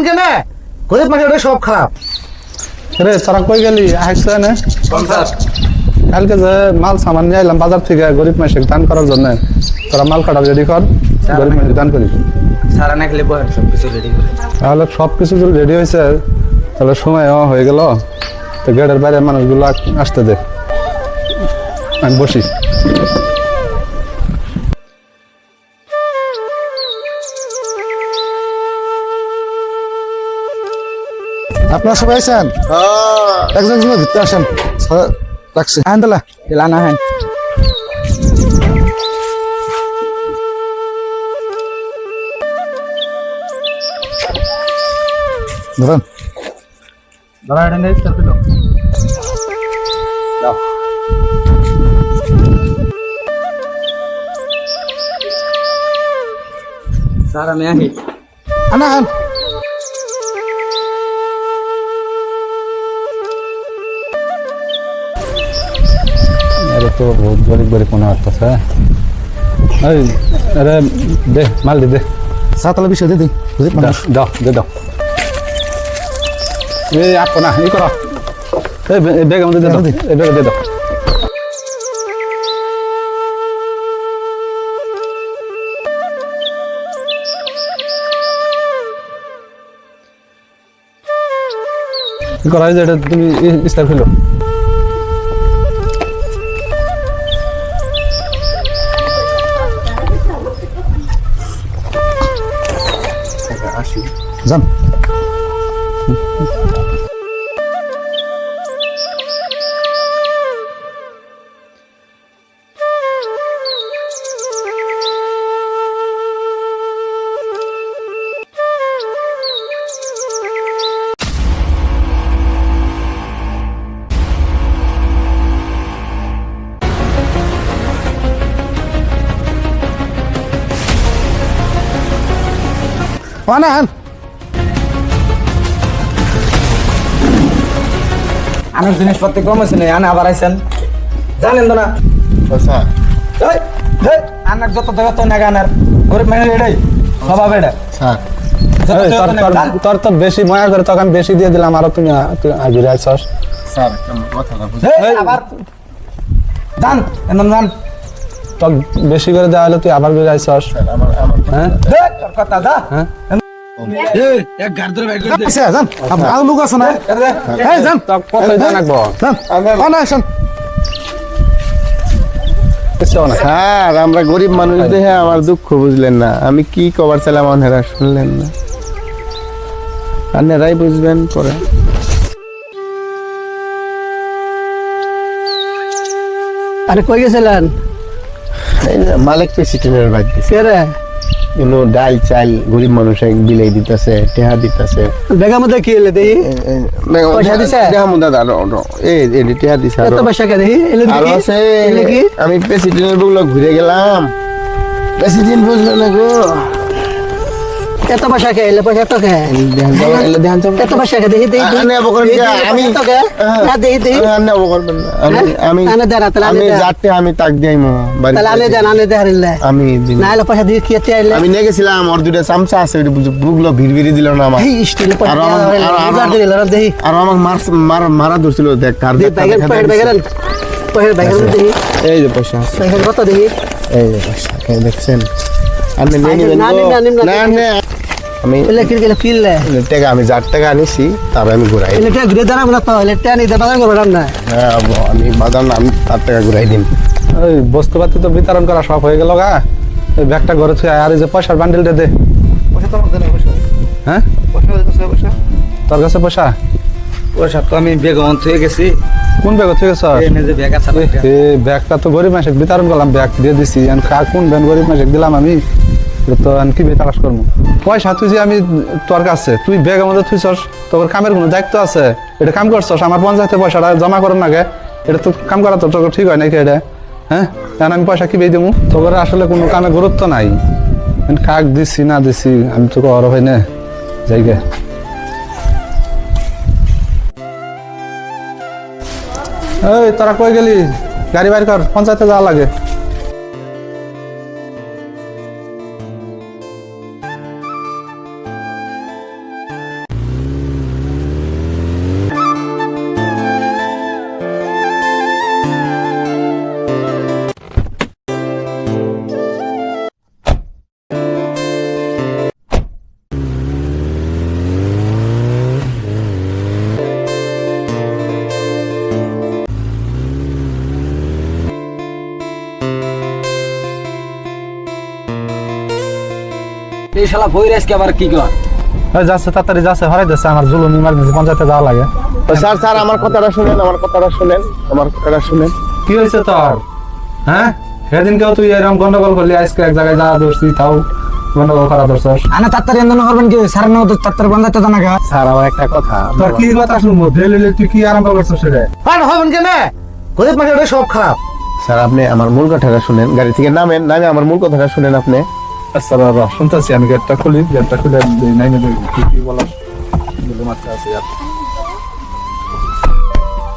কেন গরিব মানুষের সব খারাপ। রে তোরা কই গেলি আসছে না কালকে যে মাল সামান নিয়ে এলাম বাজার থেকে গরিব মানুষকে দান করার জন্য তোরা মাল কাটা রেডি কর গরিব মানুষকে দান করি সারা না খেলে বহেন সব কিছু রেডি করে তাহলে সব কিছু যদি রেডি হয়েছে তাহলে সময় হয়ে গেল তো গেটের বাইরে মানুষগুলো আসতে দে আমি বসি আপনারা সবাই আছেন একজন ভিতরে আসেন রাখছি হ্যাঁ তাহলে লানা হ্যাঁ ধরেন দাঁড়া এটা নেই চলতে দাও দাও সারা मैं ही আনা আন अरे तो बहुत गरीब गरीब होना आता है अरे दे माल दे दे সাতলা বিষয় দিদি গরিব মানুষ দাও দে দাও এই আপো না এই করো এই ব্যাগের মধ্যে দে দাও এই ব্যাগে দে দাও কি করা যায় এটা তুমি ইস্তার ফেলো যান আনা আন আমার জিনিসপত্র কম আছে না আনা আবার আইছেন জানেন তো না আচ্ছা এই এই আনার যত দেবে তো না গানার গরিব মানে এটাই স্বভাব এটা স্যার তোর তো বেশি ময়া করে তোকে আমি বেশি দিয়ে দিলাম আরো তুমি আগে আইসস স্যার কথাটা বুঝ আবার জান এমন জান তো বেশি করে দেওয়া হলে তুই আবার বেড়ে আইসস হ্যাঁ তোর কথা যা হ্যাঁ এই এক গার ধরে বাইর করে দে আচ্ছা যান আর লোক আছে না এই যান তো কত জানাকবো যান আনা আসেন স্যার আমরা গরিব মানুষ দেখে আমার দুঃখ বুঝলেন না আমি কি কবার চাইলাম আপনারা শুনলেন না আপনারাই বুঝবেন পরে আরে কই গেছিলেন এই যে মালিক প্রেসিডেন্টের বাদ দিছে কে রে কোনো ডাল চাল গরিব মানুষ বিলাই দিতেছে টেহা দিতেছে বেগার মধ্যে কি এলে দেখি পয়সা দিছে? দাদা এই টেহা দিছে এত পয়সা কে দেখি এলে আরো দেখি আছে এলে কি আমি প্রেসিডেন্টের বুকলো ঘুরে গেলাম প্রেসিডেন্ট বুঝলো না গো এত পয়সা কে এলে পয়সা তো কে এত পয়সা কে দেখি দেখি আমি না দেখি দেখি আমি আনে দেনা তাহলে আমি আনে দেনা যাতে আমি তাক দিই মো তাহলে আনে দেনা আনে দেহারিলে আমি দিন- না এলে পয়সা দিয়ে কি আইলে আমি নিয়ে গেছিলাম ওর দুটো চামচা আছে বুকলো ভিড় দিল না আমার এই স্টিলে পয়সা আর দিল না দেখি আর আমাকে মারা ধরছিল দেখ কার দেখি ব্যাগের পয়সা ব্যাগের দেখি এই যে পয়সা আছে, পয়সা কত দেখি এই যে পয়সা এই দেখছেন আপনি নিয়ে আরে নিবেন না, গো? নিন না, নিন না, না নিন না আমি এলে কি গেলে কিনলে টাকা আমি 4 টাকা আনিছি তারপর আমি ঘুরাই এলে টা ঘুরে দাঁড়াবো না তো এলে টা নিতে বাজার করবো না হ্যাঁ আমি বাদাম না আমি 4 টাকা ঘুরাই দিন ওই বস্তুপাতি তো বিতরণ করা সব হয়ে গেল গা এই ব্যাগটা ঘরে থুয়ে আর এই যে পয়সার বান্ডিলটা দে পয়সা তো আমাদের পয়সা হ্যাঁ পয়সা তোর কাছে পয়সা ওর সাথে আমি বেগমন হয়ে গেছি কোন ব্যাগ থেকে স্যার এনে যে ব্যাগ আছে এই ব্যাগটা তো গরিব মাসে বিতরণ করলাম ব্যাগ দিয়ে দিছি কার কোন ব্যাগ গরিব মাসে দিলাম আমি এটা তো আমি কি তালাশ করবো পয়সা তুই যে আমি তোর কাছে তুই ব্যাগের মধ্যে তুইছস তোর কামের কোনো দায়িত্ব আছে এটা কাম করছস আমার পঞ্চায়েতে পয়সাটা জমা করার নাগে এটা তো কাম করা তো তোর ঠিক হয় নাকি এটা হ্যাঁ কারণ আমি পয়সা কি বেই দেবো তোর আসলে কোনো কামে গুরুত্ব নাই কাক দিছি না দিছি আমি তোকে অর হয় না জায়গা এই তোরা কই গেলি গাড়ি বাইর কর পঞ্চায়েতে যাওয়া লাগে এই শালা বই আজকে আবার কি কর ওই যাচ্ছে তাড়াতাড়ি যাচ্ছে হরাই দিচ্ছে আমার জুলুম ইমার্জেন্সি পঞ্চায়েতে যাওয়া লাগে। স্যার স্যার আমার কথাটা শুনেন, আমার কথাটা শুনেন, আমার কথাটা শুনেন। কি হয়েছে তোর? হ্যাঁ, সেদিনকেও তুই এরকম গন্ডগোল করলি, আজকে এক জায়গায় যাওয়া ধরছি তাও গন্ডগোল করা ধরছস। আনা তাড়াতাড়ি এন্দন করবেন কি স্যার না তো তাড়াতাড়ি পঞ্চায়েতে জানা গা স্যার আমার একটা কথা, তোর কি কথা শুনবো? দিলে তুই কি আরম্ভ করছস সেটা? আর হবেন কেন? গরিব মানুষের সব খারাপ। স্যার আপনি আমার মূল কথাটা শুনেন, গাড়ি থেকে নামেন, নামে আমার মূল কথাটা শুনেন আপনি। আচ্ছা বাবা শুনতেছি, আমি গেটটা খুলি, গেটটা খুলে নাই না কি কি বলার বলে মাত্র আছে আর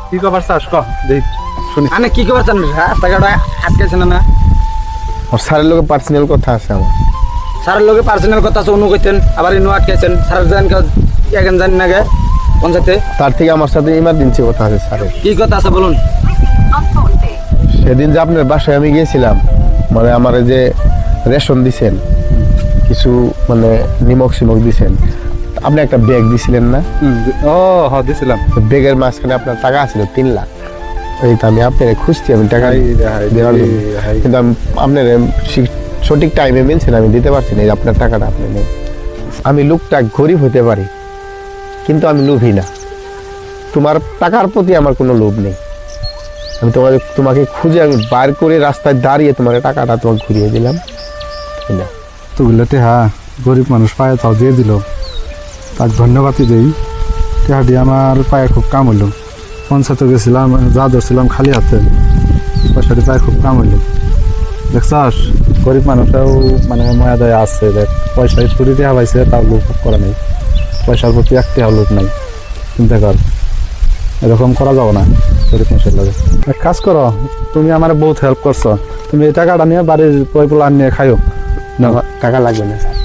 কি খবর চাস ক দেখ শুনি। আনে কি খবর জানেন রাস্তাঘাটে আটকেছে না আর স্যারের লোকের পার্সোনাল কথা আছে আমার। স্যারের লোকে পার্সোনাল কথা আছে অনু কইতেন আবার ইনু আটকেছেন স্যার জান কেন জানি না গে পঞ্চায়েতে তার থেকে আমার সাথে ইমার্জেন্সি কথা আছে স্যারের। কি কথা আছে বলুন। সেদিন যে আপনার বাসায় আমি গিয়েছিলাম, মানে আমার যে রেশন দিছেন, কিছু মানে নিমক সিমক দিছেন, আপনি একটা ব্যাগ দিছিলেন না? ও হ্যাঁ দিছিলাম। ব্যাগের মাঝখানে আপনার টাকা ছিল 3 লাখ। এই তো আমি আপনার খুঁজছি, আমি টাকা দেওয়ার জন্য। কিন্তু আমি আপনার সঠিক টাইমে মিলছে না, আমি দিতে পারছি না। এই আপনার টাকাটা আপনি নেই। আমি লোকটা গরিব হতে পারি, কিন্তু আমি লোভী না। তোমার টাকার প্রতি আমার কোনো লোভ নেই। আমি তোমাকে খুঁজে আমি বার করে রাস্তায় দাঁড়িয়ে তোমার টাকাটা তোমাকে ঘুরিয়ে দিলাম। তো বলতে হ্যাঁ, গরিব মানুষ পায়ে তাও দিয়ে দিল, তাকে ধন্যবাদই দেই। টেহাটি আমার পায়ে খুব কাম হইলো। পঞ্চায়েতে গেছিলাম, যা ধরছিলাম খালি হাতে, পয়সাটি পায়ে খুব কাম হইলো। দেখছাস গরিব মানুষেও মানে মায়া দয়া আছে, দেখ পয়সা চুরি দেওয়া পাইছে তার লোভ করে নেই, পয়সার প্রতি একটা লোভ নাই। চিন্তা কর, এরকম করা যাবো না গরিব মানুষের লাগে। এক কাজ করো, তুমি আমার বহুত হেল্প করছো, তুমি এই টাকাটা নিয়ে বাড়ির পয়পোলা নিয়ে খাইও। না টাকা লাগবে না স্যার,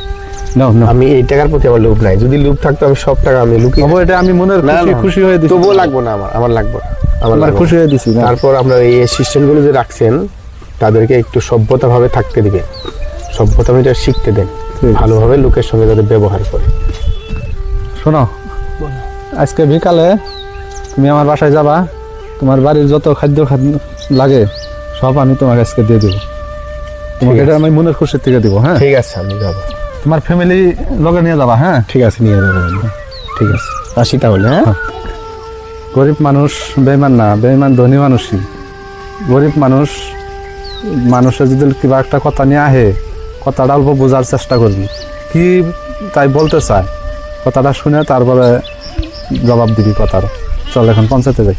না না আমি এই টাকার প্রতি আমার লোভ নাই। যদি লোভ থাকতো আমি সব টাকা আমি লুকিয়ে, বাবু এটা আমি মনের না, খুশি না। খুশি হয়ে দিছি। তবুও লাগবে না আমার লাগবে না, আমার আমার লাগবে খুশি না। হয়ে দিছি না। তারপর আপনার এই সিস্টেমগুলো যে রাখছেন, তাদেরকে একটু সভ্যতাভাবে থাকতে দিবেন, সভ্যতাভাবে শিখতে দেন, ঠিক। ভালোভাবে লোকের সঙ্গে তাদের ব্যবহার করে। শোনো, আজকে বিকালে তুমি আমার বাসায় যাবা, তোমার বাড়ির যত খাদ্য লাগে সব আমি তোমাকে আজকে দিয়ে দেবো। তোমাকে এটা আমি মনের খুশির থেকে দিব। হ্যাঁ ঠিক আছে, আমি যাবো। তোমার ফ্যামিলি লগে নিয়ে যাবা। হ্যাঁ ঠিক আছে, নিয়ে যাবেন। ঠিক আছে, আসি তাহলে। হ্যাঁ, গরিব মানুষ বেইমান না, বেইমান ধনী মানুষই। গরিব মানুষ মানুষের যদি কিবা একটা কথা নিয়ে আহে, কথাটা অল্প বোঝার চেষ্টা করবি কি তাই বলতে চায়, কথাটা শুনে তারপরে জবাব দিবি কথার। চল এখন পঞ্চায়েতে যাই।